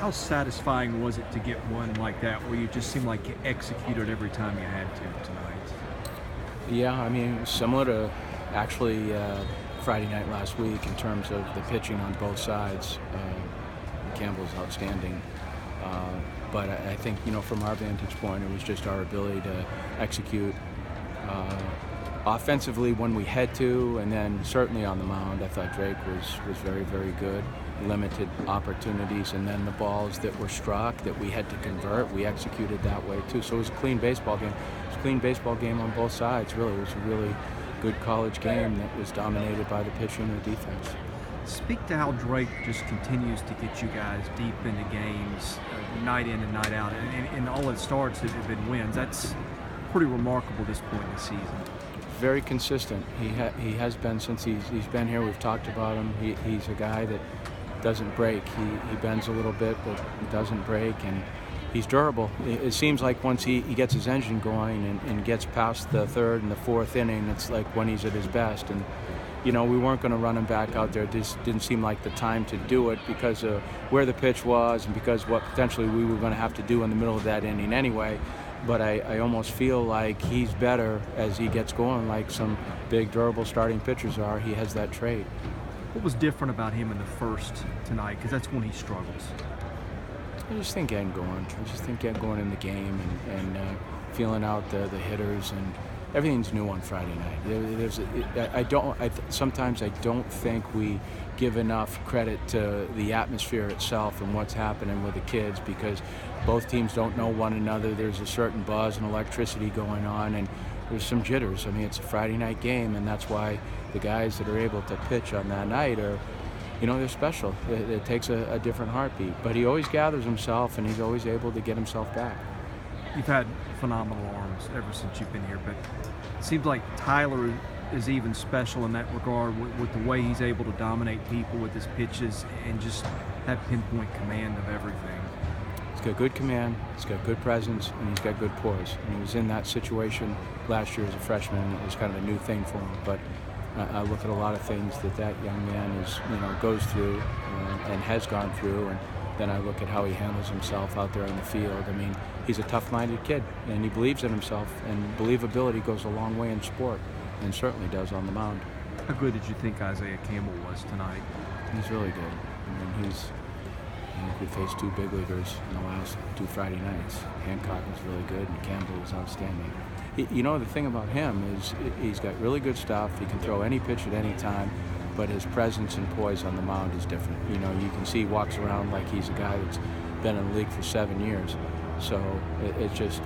How satisfying was it to get one like that where you just seemed like you executed every time you had to tonight? Yeah, I mean, similar to actually Friday night last week in terms of the pitching on both sides. Campbell's outstanding. But I think, from our vantage point, it was just our ability to execute offensively when we had to, and then certainly on the mound, I thought Drake was very, very good. Limited opportunities, and then the balls that were struck that we had to convert, we executed that way too. So it was a clean baseball game. It was a clean baseball game on both sides, really. It was a really good college game that was dominated by the pitching and the defense. Speak to how Drake just continues to get you guys deep into games, night in and night out, and all it starts have been wins. That's pretty remarkable this point in the season. Very consistent. He has been since he's been here. We've talked about him. He's a guy that doesn't break. He bends a little bit, but he doesn't break, and he's durable. It seems like once he gets his engine going and gets past the third and the fourth inning, it's like when he's at his best. And we weren't going to run him back out there. It just didn't seem like the time to do it because of where the pitch was and because what potentially we were going to have to do in the middle of that inning anyway. But I almost feel like he's better as he gets going, like some big, durable starting pitchers are. He has that trait. What was different about him in the first tonight? Because that's when he struggles. I just think getting going. In the game and feeling out the hitters, and everything's new on Friday night. Sometimes I don't think we give enough credit to the atmosphere itself and what's happening with the kids, because both teams don't know one another. There's a certain buzz and electricity going on, and there's some jitters. I mean, it's a Friday night game, and that's why the guys that are able to pitch on that night are, they're special. It takes a different heartbeat. But he always gathers himself, and he's always able to get himself back. You've had phenomenal arms ever since you've been here, but it seems like Tyler is even special in that regard with the way he's able to dominate people with his pitches and just have pinpoint command of everything. He's got good command, he's got good presence, and he's got good poise. And he was in that situation last year as a freshman, and it was kind of a new thing for him. But I look at a lot of things that young man goes through and has gone through, and then I look at how he handles himself out there in the field. I mean, he's a tough-minded kid, and he believes in himself, and believability goes a long way in sport, and certainly does on the mound. How good did you think Isaiah Campbell was tonight? He's really good. I mean, we faced two big leaguers in the last two Friday nights. Hancock was really good, and Campbell was outstanding. The thing about him is he's got really good stuff. He can throw any pitch at any time, but his presence and poise on the mound is different. You can see he walks around like he's a guy that's been in the league for 7 years. So it's just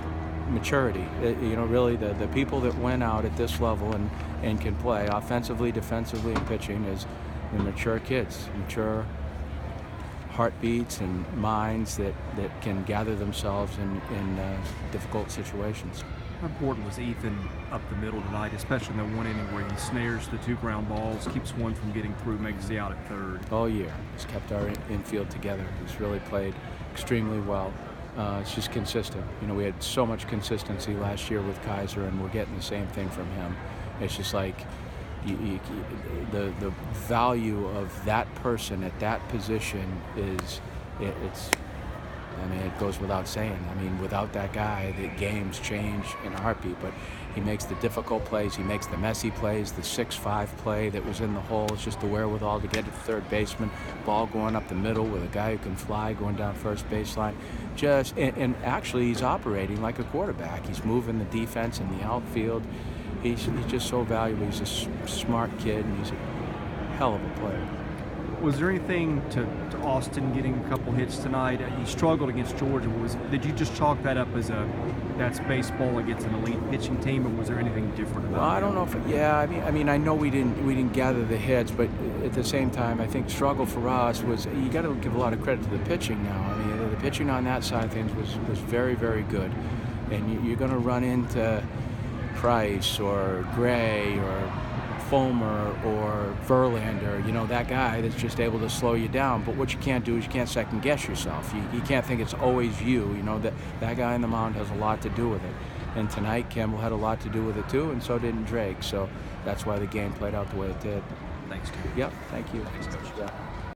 maturity. Really the people that win out at this level and can play offensively, defensively, and pitching is the mature kids, mature heartbeats and minds that can gather themselves in difficult situations. How important was Ethan up the middle tonight, especially in the one inning where he snares the two ground balls, keeps one from getting through, makes the out at third? All year, he's kept our infield together. He's really played extremely well. It's just consistent. We had so much consistency last year with Kaiser, and we're getting the same thing from him. It's just like the value of that person at that position it goes without saying. I mean, without that guy, the games change in a heartbeat. But he makes the difficult plays. He makes the messy plays. The 6-5 play that was in the hole. It's just the wherewithal to get to the third baseman. Ball going up the middle with a guy who can fly, going down first baseline. And actually, he's operating like a quarterback. He's moving the defense in the outfield. He's just so valuable. He's a smart kid, and he's a hell of a player. Was there anything to Austin getting a couple hits tonight? He struggled against Georgia. Did you just chalk that up as that's baseball against an elite pitching team, or was there anything different about it? Well, I don't know I mean, I know we didn't gather the hits, but at the same time, I think struggle for us was, you got to give a lot of credit to the pitching now. I mean, the pitching on that side of things was very, very good, and you're going to run into Price or Gray or Fulmer or Verlander, that guy that's just able to slow you down. But what you can't do is you can't second guess yourself. You can't think it's always you. That guy on the mound has a lot to do with it. And tonight, Campbell had a lot to do with it too, and so didn't Drake. So that's why the game played out the way it did. Thanks, Tim. Yep, thank you. Thanks, Coach. Yeah.